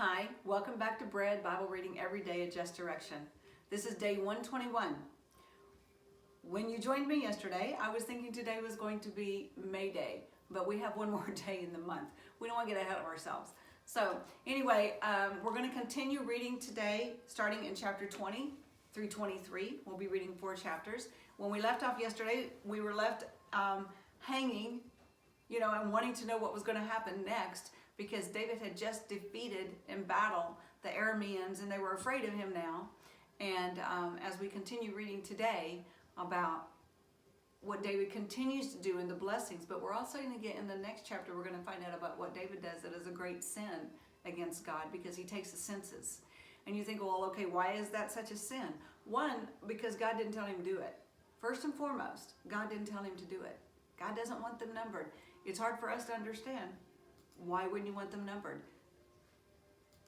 Hi, welcome back to Bread Bible Reading Every Day at Just Direction. This is day 121. When you joined me yesterday, I was thinking today was going to be May Day, but we have one more day in the month. We don't want to get ahead of ourselves. So anyway, we're going to continue reading today, starting in chapter 20 through 23. We'll be reading 4 chapters. When we left off yesterday, we were left hanging, and wanting to know what was going to happen next, because David had just defeated in battle the Arameans, and they were afraid of him now. And as we continue reading today about what David continues to do in the blessings, but we're also going to get in the next chapter, we're going to find out about what David does that is a great sin against God, because he takes the census. And you think, well, okay, why is that such a sin? One, because God didn't tell him to do it. First and foremost, God didn't tell him to do it. God doesn't want them numbered. It's hard for us to understand. Why wouldn't you want them numbered?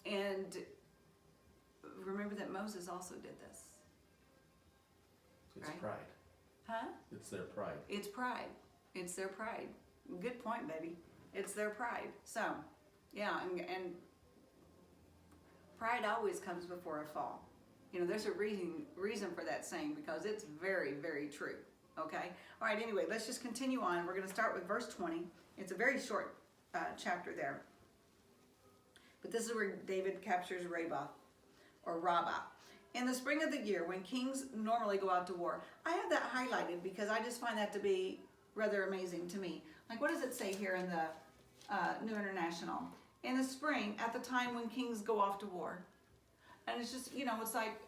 And remember that Moses also did this. It's right? pride. Huh? It's their pride. It's pride. It's their pride. Good point, baby. It's their pride. So, yeah, and pride always comes before a fall. There's a reason for that saying, because it's very, very true. Okay? All right, anyway, let's just continue on. We're going to start with verse 20. It's a very short chapter there. But this is where David captures Rabbah. In the spring of the year, when kings normally go out to war. I have that highlighted because I just find that to be rather amazing to me. Like, what does it say here in the New International? In the spring, at the time when kings go off to war. And it's just, it's like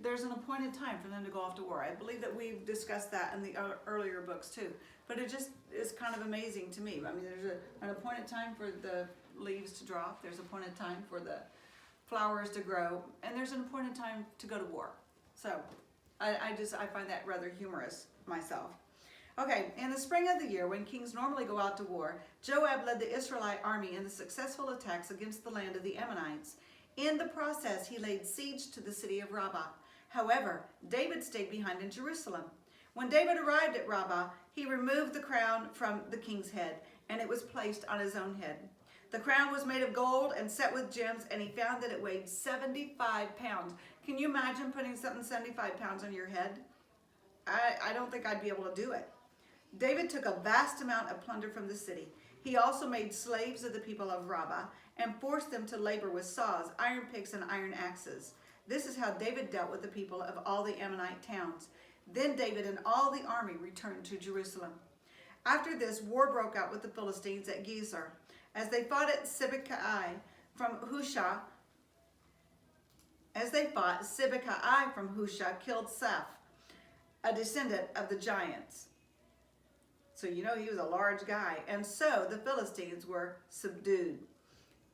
there's an appointed time for them to go off to war. I believe that we've discussed that in the earlier books too. But it just is kind of amazing to me. I mean, there's an appointed time for the leaves to drop. There's an appointed time for the flowers to grow. And there's an appointed time to go to war. So I find that rather humorous myself. Okay, in the spring of the year, when kings normally go out to war, Joab led the Israelite army in the successful attacks against the land of the Ammonites. In the process, he laid siege to the city of Rabbah. However, David stayed behind in Jerusalem. When David arrived at Rabbah, he removed the crown from the king's head, and it was placed on his own head. The crown was made of gold and set with gems, and he found that it weighed 75 pounds. Can you imagine putting something 75 pounds on your head? I don't think I'd be able to do it. David took a vast amount of plunder from the city. He also made slaves of the people of Rabbah and forced them to labor with saws, iron picks, and iron axes. This is how David dealt with the people of all the Ammonite towns. Then David and all the army returned to Jerusalem. After this, war broke out with the Philistines at Gezer. As they fought Sibbecai from Hushah killed Saph, a descendant of the giants. So he was a large guy. And so the Philistines were subdued.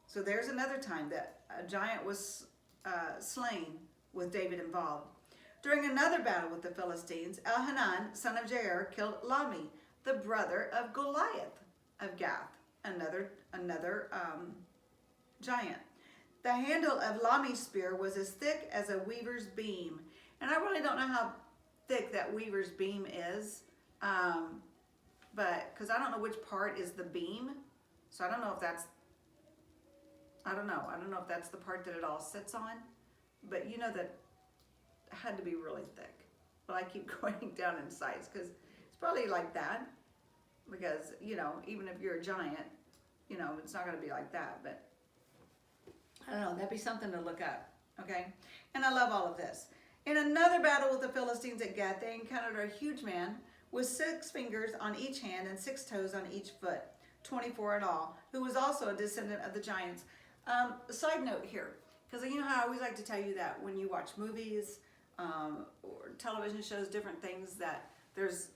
So there's another time that a giant was slain with David involved. During another battle with the Philistines, Elhanan, son of Jair, killed Lami, the brother of Goliath of Gath, another giant. The handle of Lami's spear was as thick as a weaver's beam. And I really don't know how thick that weaver's beam is. But because I don't know which part is the beam, so I don't know if that's the part that it all sits on. But that it had to be really thick. But I keep going down in size because it's probably like that. Because even if you're a giant, it's not going to be like that. But I don't know. That'd be something to look up. Okay, and I love all of this. In another battle with the Philistines at Gath, they encountered a huge man with 6 fingers on each hand and 6 toes on each foot, 24 in all, who was also a descendant of the giants. Side note here, because how I always like to tell you that when you watch movies or television shows, different things, that there's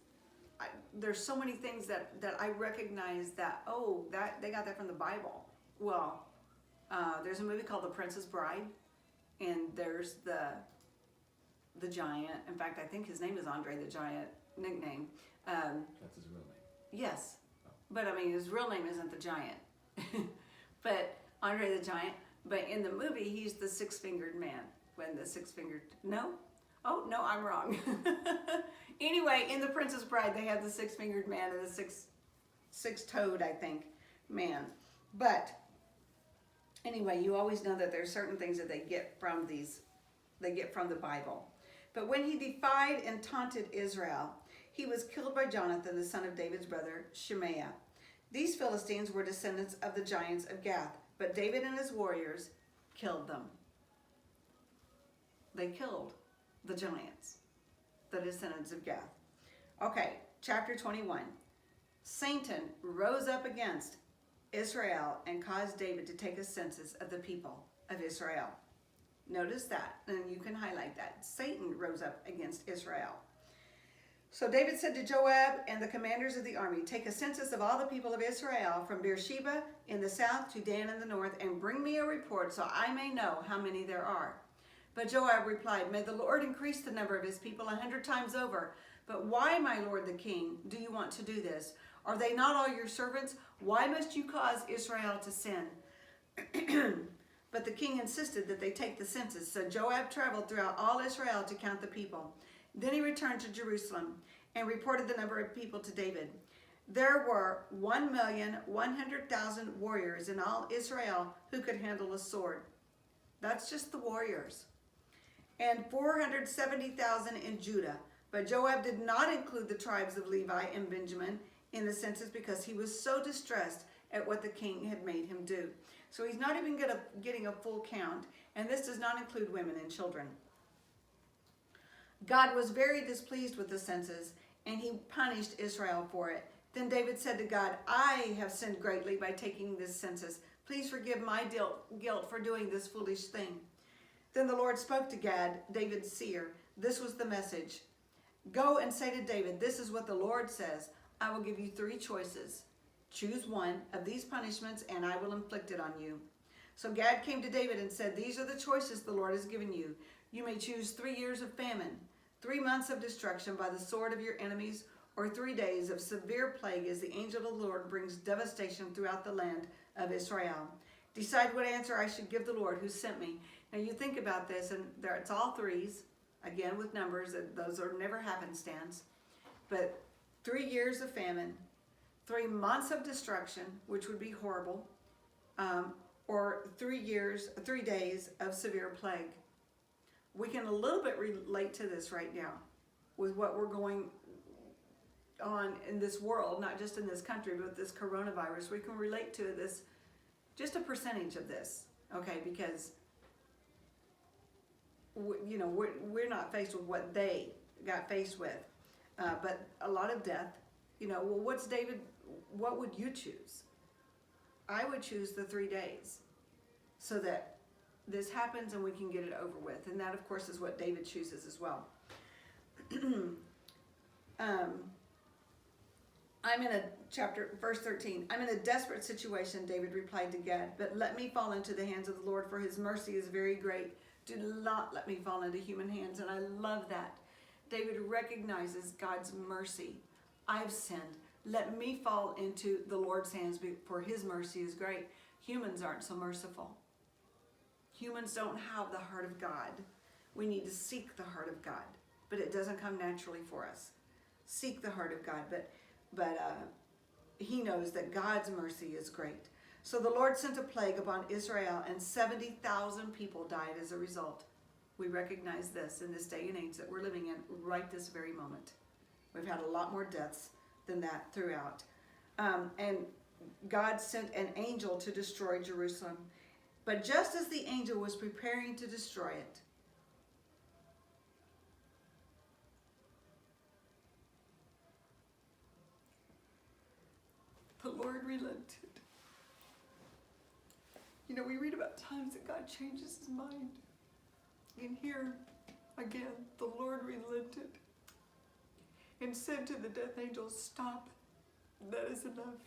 so many things that I recognize that they got that from the Bible. Well, there's a movie called The Princess Bride, and there's the giant. In fact, I think his name is Andre the Giant. Nickname. That's his real name. Yes. Oh. But his real name isn't the Giant. But Andre the Giant. But in the movie, he's the 6-fingered man. When the 6-fingered... No? Oh, no, I'm wrong. Anyway, in The Princess Bride, they have the 6-fingered man and the six-toed, I think, man. But Anyway, you always know that there's certain things that they get from the Bible. But when he defied and taunted Israel, he was killed by Jonathan, the son of David's brother, Shemaiah. These Philistines were descendants of the giants of Gath, but David and his warriors killed them. They killed the giants, the descendants of Gath. Okay, chapter 21. Satan rose up against Israel and caused David to take a census of the people of Israel. Notice that, and you can highlight that. Satan rose up against Israel. So David said to Joab and the commanders of the army, take a census of all the people of Israel from Beersheba in the south to Dan in the north, and bring me a report so I may know how many there are. But Joab replied, may the Lord increase the number of his people 100 times over. But why, my lord the king, do you want to do this? Are they not all your servants? Why must you cause Israel to sin? But the king insisted that they take the census. So Joab traveled throughout all Israel to count the people. Then he returned to Jerusalem and reported the number of people to David. There were 1,100,000 warriors in all Israel who could handle a sword. That's just the warriors. And 470,000 in Judah. But Joab did not include the tribes of Levi and Benjamin in the census because he was so distressed at what the king had made him do. So he's not even getting a full count, and this does not include women and children. God was very displeased with the census, and he punished Israel for it. Then David said to God, I have sinned greatly by taking this census. Please forgive my guilt for doing this foolish thing. Then the Lord spoke to Gad, David's seer. This was the message. Go and say to David, this is what the Lord says. I will give you 3 choices. Choose one of these punishments, and I will inflict it on you. So Gad came to David and said, these are the choices the Lord has given you. You may choose 3 years of famine, 3 months of destruction by the sword of your enemies, or 3 days of severe plague as the angel of the Lord brings devastation throughout the land of Israel. Decide what answer I should give the Lord who sent me. Now you think about this, and it's all 3s, again with numbers, those are never happenstance. But 3 years of famine, 3 months of destruction, which would be horrible, or 3 days of severe plague. We can a little bit relate to this right now with what we're going on in this world, not just in this country, but this coronavirus. We can relate to this, just a percentage of this, okay? Because, we're not faced with what they got faced with, but a lot of death. Well, what would you choose? I would choose the 3 days so that this happens and we can get it over with. And that, of course, is what David chooses as well. Verse 13. I'm in a desperate situation, David replied to Gad, but let me fall into the hands of the Lord, for his mercy is very great. Do not let me fall into human hands. And I love that. David recognizes God's mercy. I've sinned. Let me fall into the Lord's hands, for his mercy is great. Humans aren't so merciful. Humans don't have the heart of God. We need to seek the heart of God, but it doesn't come naturally for us. Seek the heart of God, but he knows that God's mercy is great. So the Lord sent a plague upon Israel, and 70,000 people died as a result. We recognize this in this day and age that we're living in right this very moment. We've had a lot more deaths than that throughout. And God sent an angel to destroy Jerusalem. But just as the angel was preparing to destroy it, the Lord relented. We read about times that God changes his mind. And here, again, the Lord relented and said to the death angel, stop, that is enough.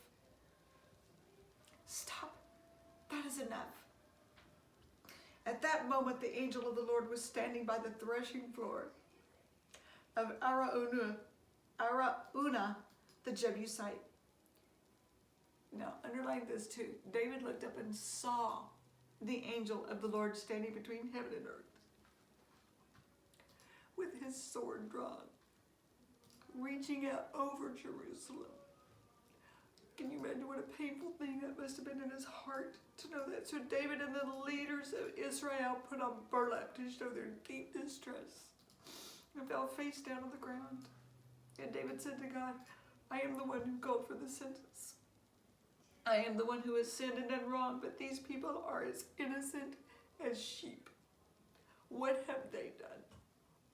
Stop, that is enough. At that moment, the angel of the Lord was standing by the threshing floor of Araunah, the Jebusite. Now, underline this too. David looked up and saw the angel of the Lord standing between heaven and earth with his sword drawn, reaching out over Jerusalem, Can you imagine what a painful thing that must have been in his heart to know that? So David and the leaders of Israel put on burlap to show their deep distress and fell face down on the ground. And David said to God, I am the one who called for the census. I am the one who has sinned and done wrong, but these people are as innocent as sheep. What have they done?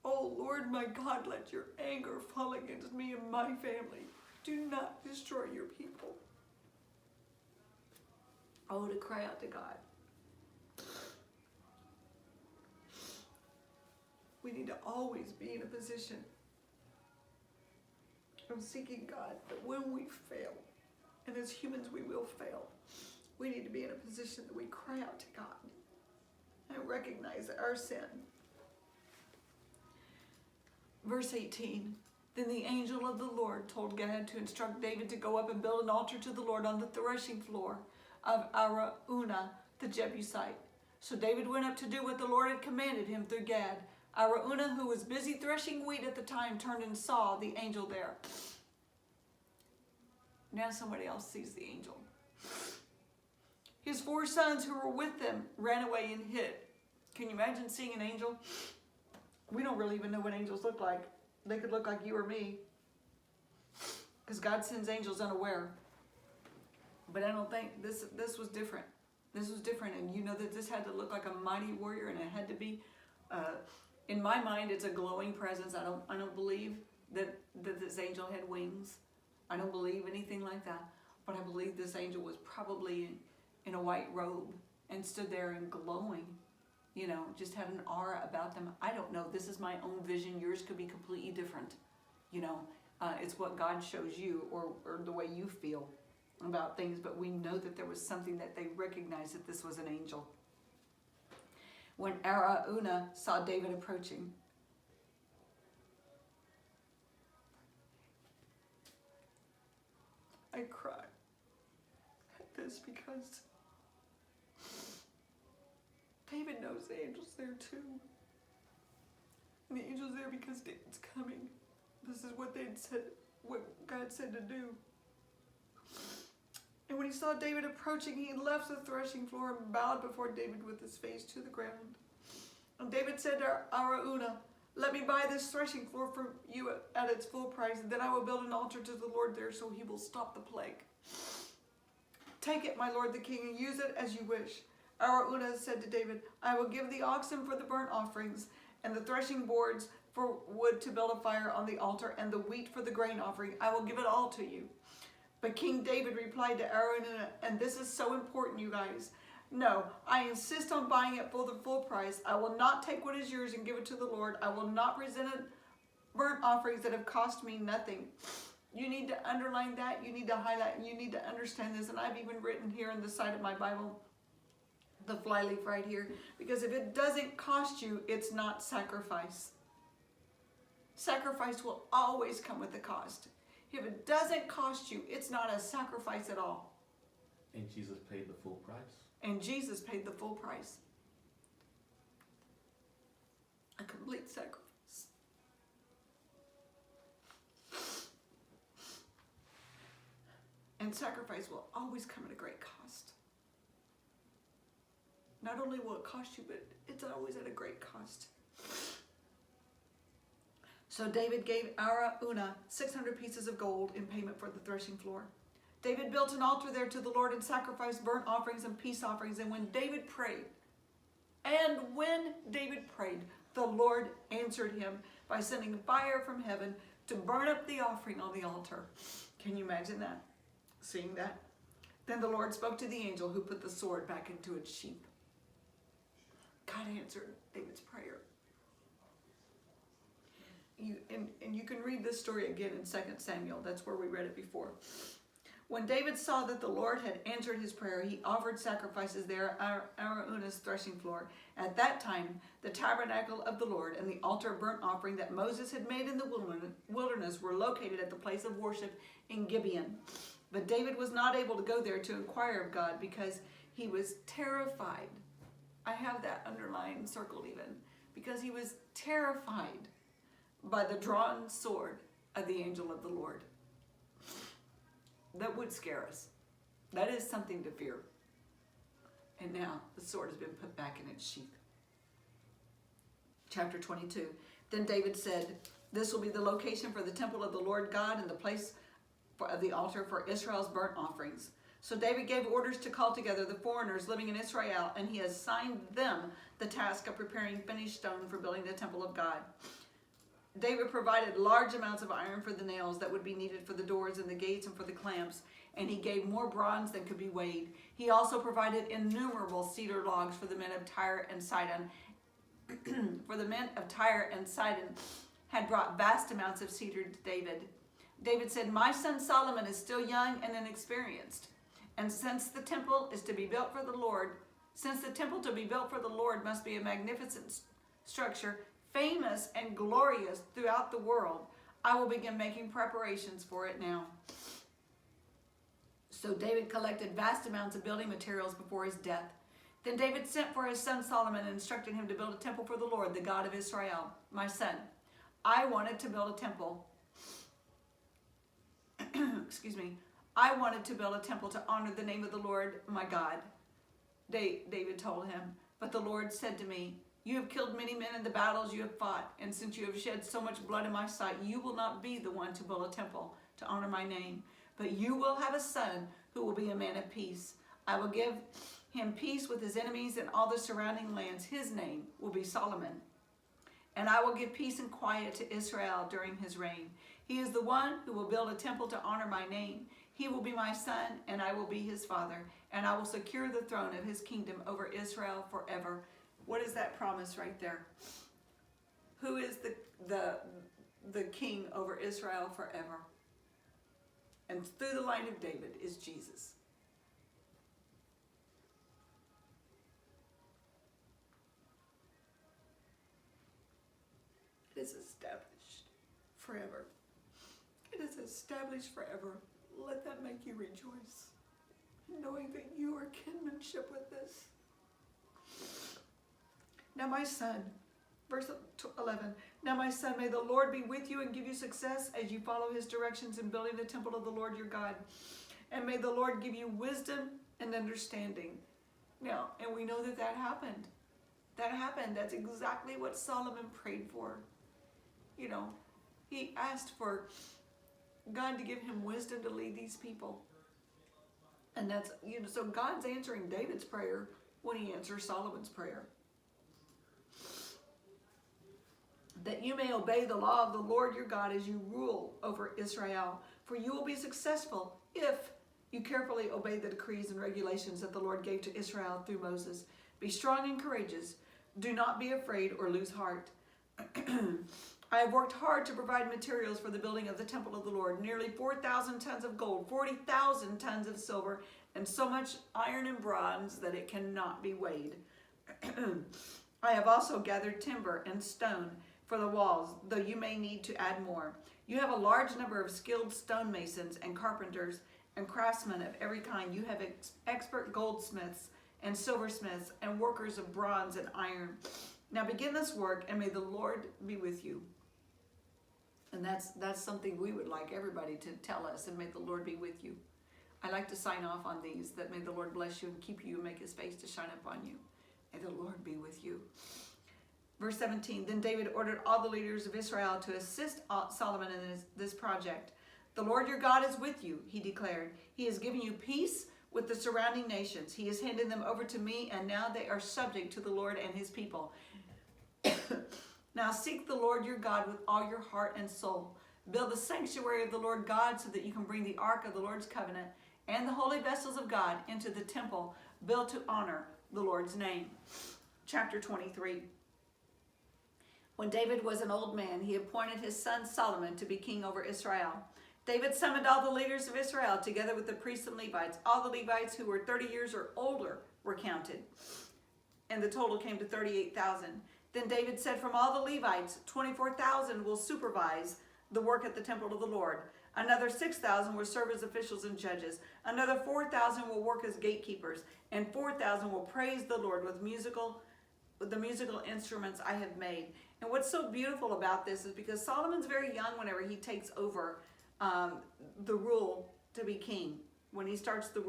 Oh Lord my God, let your anger fall against me and my family. Do not destroy your people. Oh, to cry out to God. We need to always be in a position of seeking God, but when we fail, and as humans we will fail, we need to be in a position that we cry out to God and recognize our sin. Verse 18, then the angel of the Lord told Gad to instruct David to go up and build an altar to the Lord on the threshing floor of Araunah the Jebusite. So David went up to do what the Lord had commanded him through Gad. Araunah, who was busy threshing wheat at the time, turned and saw the angel there. Now somebody else sees the angel. His 4 sons who were with them ran away and hid. Can you imagine seeing an angel? We don't really even know what angels look like. They could look like you or me, because God sends angels unaware. But I don't think this was different. This was different, and you know that this had to look like a mighty warrior, and it had to be. In my mind, it's a glowing presence. I don't believe that this angel had wings. I don't believe anything like that. But I believe this angel was probably in a white robe and stood there and glowing. You know, just had an aura about them. I don't know. This is my own vision. Yours could be completely different. You know, it's what God shows you or the way you feel about things. But we know that there was something that they recognized that this was an angel. When Araunah saw David approaching, I cry at this because David knows the angel's there too. And the angel's there because David's coming. This is what they'd said, what God said to do. And when he saw David approaching, he left the threshing floor and bowed before David with his face to the ground. And David said to Araunah, let me buy this threshing floor from you at its full price, and then I will build an altar to the Lord there so he will stop the plague. Take it, my lord the king, and use it as you wish. Araunah said to David, I will give the oxen for the burnt offerings, and the threshing boards for wood to build a fire on the altar, and the wheat for the grain offering. I will give it all to you. But King David replied to Araunah, and this is so important, you guys. No, I insist on buying it for the full price. I will not take what is yours and give it to the Lord. I will not present burnt offerings that have cost me nothing. You need to underline that. You need to highlight, and you need to understand this. And I've even written here on the side of my Bible, the flyleaf right here, because if it doesn't cost you, it's not sacrifice. Sacrifice will always come with a cost. If it doesn't cost you, it's not a sacrifice at all. And Jesus paid the full price. And Jesus paid the full price. A complete sacrifice. And sacrifice will always come at a great cost. Not only will it cost you, but it's always at a great cost. So David gave Araunah 600 pieces of gold in payment for the threshing floor. David built an altar there to the Lord and sacrificed burnt offerings and peace offerings. And when David prayed, the Lord answered him by sending fire from heaven to burn up the offering on the altar. Can you imagine that? Seeing that? Then the Lord spoke to the angel who put the sword back into its sheath. God answered David's prayer. You can read this story again in 2 Samuel. That's where we read it before. When David saw that the Lord had answered his prayer, he offered sacrifices there at Araunah's threshing floor. At that time, the tabernacle of the Lord and the altar of burnt offering that Moses had made in the wilderness were located at the place of worship in Gibeon. But David was not able to go there to inquire of God because he was terrified. I have that underlined, circled even. Because he was terrified by the drawn sword of the angel of the Lord. that would scare us. That is something to fear. And now the sword has been put back in its sheath. Chapter 22. Then David said, "This will be the location for the temple of the Lord God and the place of the altar for Israel's burnt offerings." So David gave orders to call together the foreigners living in Israel, and he assigned them the task of preparing finished stone for building the temple of God. David provided large amounts of iron for the nails that would be needed for the doors and the gates and for the clamps, and he gave more bronze than could be weighed. He also provided innumerable cedar logs for the men of Tyre and Sidon. For the men of Tyre and Sidon had brought vast amounts of cedar to David. David said, "My son Solomon is still young and inexperienced. And since the temple is to be built for the Lord, must be a magnificent structure, famous and glorious throughout the world, I will begin making preparations for it now." So David collected vast amounts of building materials before his death. Then David sent for his son Solomon and instructed him to build a temple for the Lord, the God of Israel. "My son, I wanted to build a temple. I wanted to build a temple to honor the name of the Lord my God," David told him. "But the Lord said to me, 'You have killed many men in the battles you have fought, and since you have shed so much blood in my sight, you will not be the one to build a temple to honor my name. But you will have a son who will be a man of peace. I will give him peace with his enemies and all the surrounding lands. His name will be Solomon. And I will give peace and quiet to Israel during his reign. He is the one who will build a temple to honor my name. He will be my son, and I will be his father, and I will secure the throne of his kingdom over Israel forever." What is that promise right there? Who is the king over Israel forever? And through the line of David is Jesus. It is established forever. It is established forever. Let that make you rejoice, knowing that you are kinship with this. "Now my son," verse 11, "Now my son, may the Lord be with you and give you success as you follow his directions in building the temple of the Lord your God. And may the Lord give you wisdom and understanding." Now, and we know that happened. That happened. That's exactly what Solomon prayed for. You know, he asked for God to give him wisdom to lead these people. And that's, so God's answering David's prayer when he answers Solomon's prayer. "That you may obey the law of the Lord your God as you rule over Israel. For you will be successful if you carefully obey the decrees and regulations that the Lord gave to Israel through Moses. Be strong and courageous. Do not be afraid or lose heart. I have worked hard to provide materials for the building of the temple of the Lord, nearly 4,000 tons of gold, 40,000 tons of silver, and so much iron and bronze that it cannot be weighed. I have also gathered timber and stone for the walls, though you may need to add more. You have a large number of skilled stonemasons and carpenters and craftsmen of every kind. You have expert goldsmiths and silversmiths and workers of bronze and iron. Now begin this work, and may the Lord be with you." And that's something we would like everybody to tell us, and may the Lord be with you. I like to sign off on these, that may the Lord bless you and keep you and make his face to shine upon you. May the Lord be with you. Verse 17, "Then David ordered all the leaders of Israel to assist Solomon in this project. 'The Lord your God is with you,' he declared. 'He has given you peace with the surrounding nations. He has handed them over to me, and now they are subject to the Lord and his people. Now seek the Lord your God with all your heart and soul. Build the sanctuary of the Lord God so that you can bring the ark of the Lord's covenant and the holy vessels of God into the temple built to honor the Lord's name." Chapter 23. When David was an old man, he appointed his son Solomon to be king over Israel. David summoned all the leaders of Israel together with the priests and Levites. All the Levites who were 30 years or older were counted, and the total came to 38,000. Then David said, "From all the Levites, 24,000 will supervise the work at the temple of the Lord. Another 6,000 will serve as officials and judges. Another 4,000 will work as gatekeepers, and 4,000 will praise the Lord with the musical instruments I have made." And what's so beautiful about this is because Solomon's very young whenever he takes over the rule to be king. When he starts the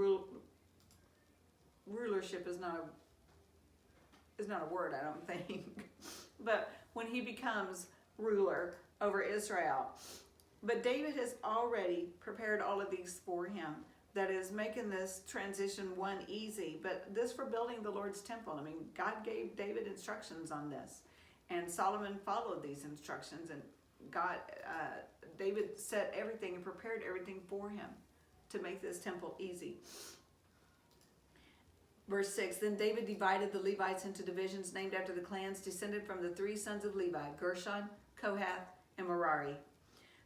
rulership is not a word, I don't think. But when he becomes ruler over Israel. But David has already prepared all of these for him. That is making this transition one easy. But this for building the Lord's temple. I mean, God gave David instructions on this. And Solomon followed these instructions. And David set everything and prepared everything for him to make this temple easy. Verse 6, then David divided the Levites into divisions named after the clans descended from the 3 sons of Levi, Gershon, Kohath, and Merari.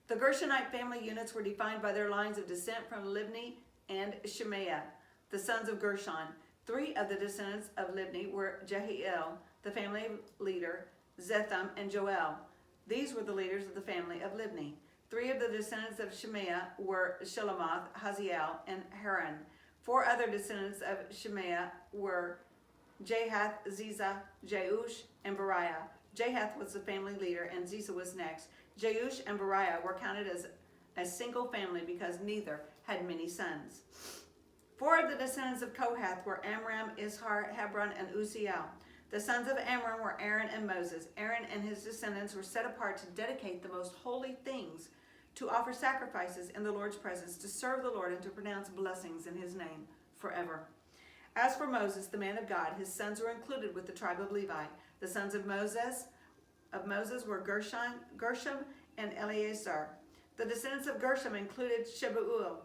The Gershonite family units were defined by their lines of descent from Libni and Shemaiah, the sons of Gershon. 3 of the descendants of Libni were Jehiel, the family leader, Zetham, and Joel. These were the leaders of the family of Libni. 3 of the descendants of Shemaiah were Shelomoth, Haziel, and Haran. 4 other descendants of Shemaiah were Jahath, Ziza, Jeush, and Beriah. Jahath was the family leader, and Ziza was next. Jeush and Beriah were counted as a single family because neither had many sons. 4 of the descendants of Kohath were Amram, Izhar, Hebron, and Uzziel. The sons of Amram were Aaron and Moses. Aaron and his descendants were set apart to dedicate the most holy things, to offer sacrifices in the Lord's presence, to serve the Lord, and to pronounce blessings in his name forever. As for Moses, the man of God, his sons were included with the tribe of Levi. The sons of Moses were Gershom and Eleazar. The descendants of Gershom included Shebuel,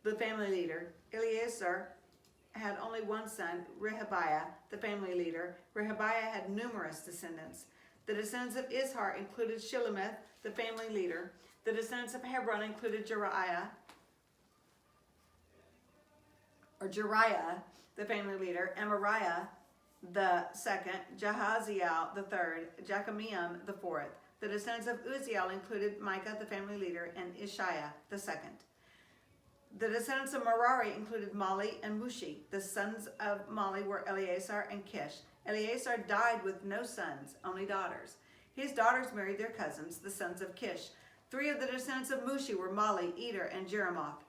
the family leader. Eleazar had only one son, Rehabiah, the family leader. Rehabiah had numerous descendants. The descendants of Izhar included Shilemeth, the family leader. The descendants of Hebron included Jeriah, the family leader, Amariah, the second, Jahaziel, the third, Jekameam, the fourth. The descendants of Uzziel included Micah, the family leader, and Ishiah, the second. The descendants of Merari included Mali and Mushi. The sons of Mali were Eleazar and Kish. Eleazar died with no sons, only daughters. His daughters married their cousins, the sons of Kish. 3 of the descendants of Mushi were Mali, Eder, and Jeremoth.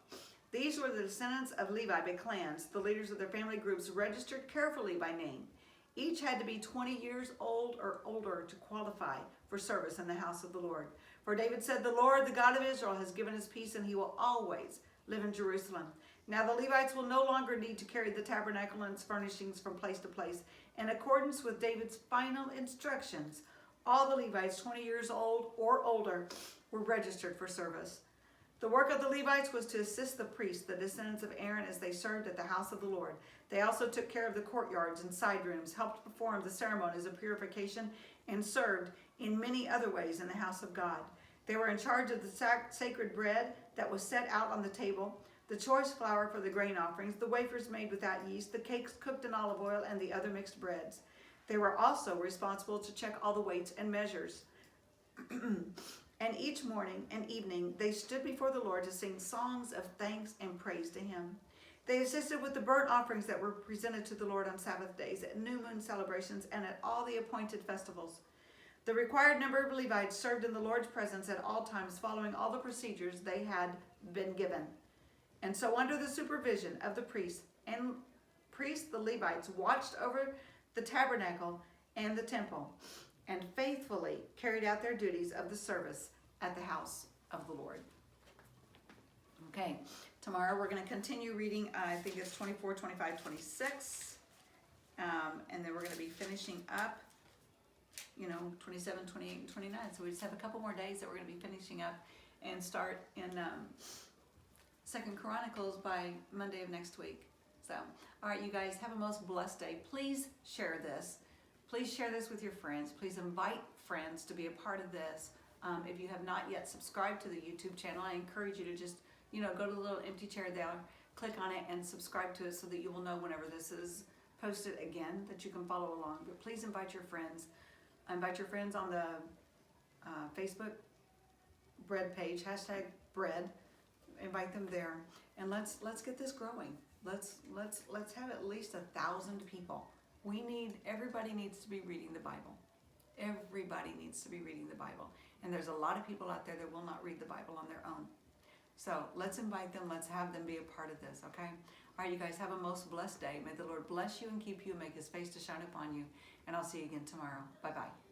These were the descendants of Levi by clans. The leaders of their family groups registered carefully by name. Each had to be 20 years old or older to qualify for service in the house of the Lord. For David said, the Lord, the God of Israel, has given us peace, and he will always live in Jerusalem. Now the Levites will no longer need to carry the tabernacle and its furnishings from place to place. In accordance with David's final instructions, all the Levites 20 years old or older were registered for service. The work of the Levites was to assist the priests, the descendants of Aaron, as they served at the house of the Lord. They also took care of the courtyards and side rooms, helped perform the ceremonies of purification, and served in many other ways in the house of God. They were in charge of the sacred bread that was set out on the table, the choice flour for the grain offerings, the wafers made without yeast, the cakes cooked in olive oil, and the other mixed breads. They were also responsible to check all the weights and measures. And each morning and evening they stood before the Lord to sing songs of thanks and praise to him. They assisted with the burnt offerings that were presented to the Lord on Sabbath days, at new moon celebrations, and at all the appointed festivals. The required number of Levites served in the Lord's presence at all times, following all the procedures they had been given. And so under the supervision of the priests, the Levites watched over the tabernacle and the temple, and faithfully carried out their duties of the service at the house of the Lord. Okay, tomorrow we're going to continue reading, I think it's 24, 25, 26, and then we're going to be finishing up, 27, 28, and 29. So we just have a couple more days that we're going to be finishing up and start in 2nd Chronicles by Monday of next week. So, all right, you guys, have a most blessed day. Please share this. Please share this with your friends. Please invite friends to be a part of this. If you have not yet subscribed to the YouTube channel, I encourage you to just, go to the little empty chair there, click on it, and subscribe to it so that you will know whenever this is posted again, that you can follow along. But please invite your friends. Invite your friends on the Facebook bread page, #bread. Invite them there, and let's get this growing. Let's have at least 1,000 people. Everybody needs to be reading the Bible. Everybody needs to be reading the Bible. And there's a lot of people out there that will not read the Bible on their own. So let's invite them. Let's have them be a part of this, okay? All right, you guys have a most blessed day. May the Lord bless you and keep you and make his face to shine upon you. And I'll see you again tomorrow. Bye-bye.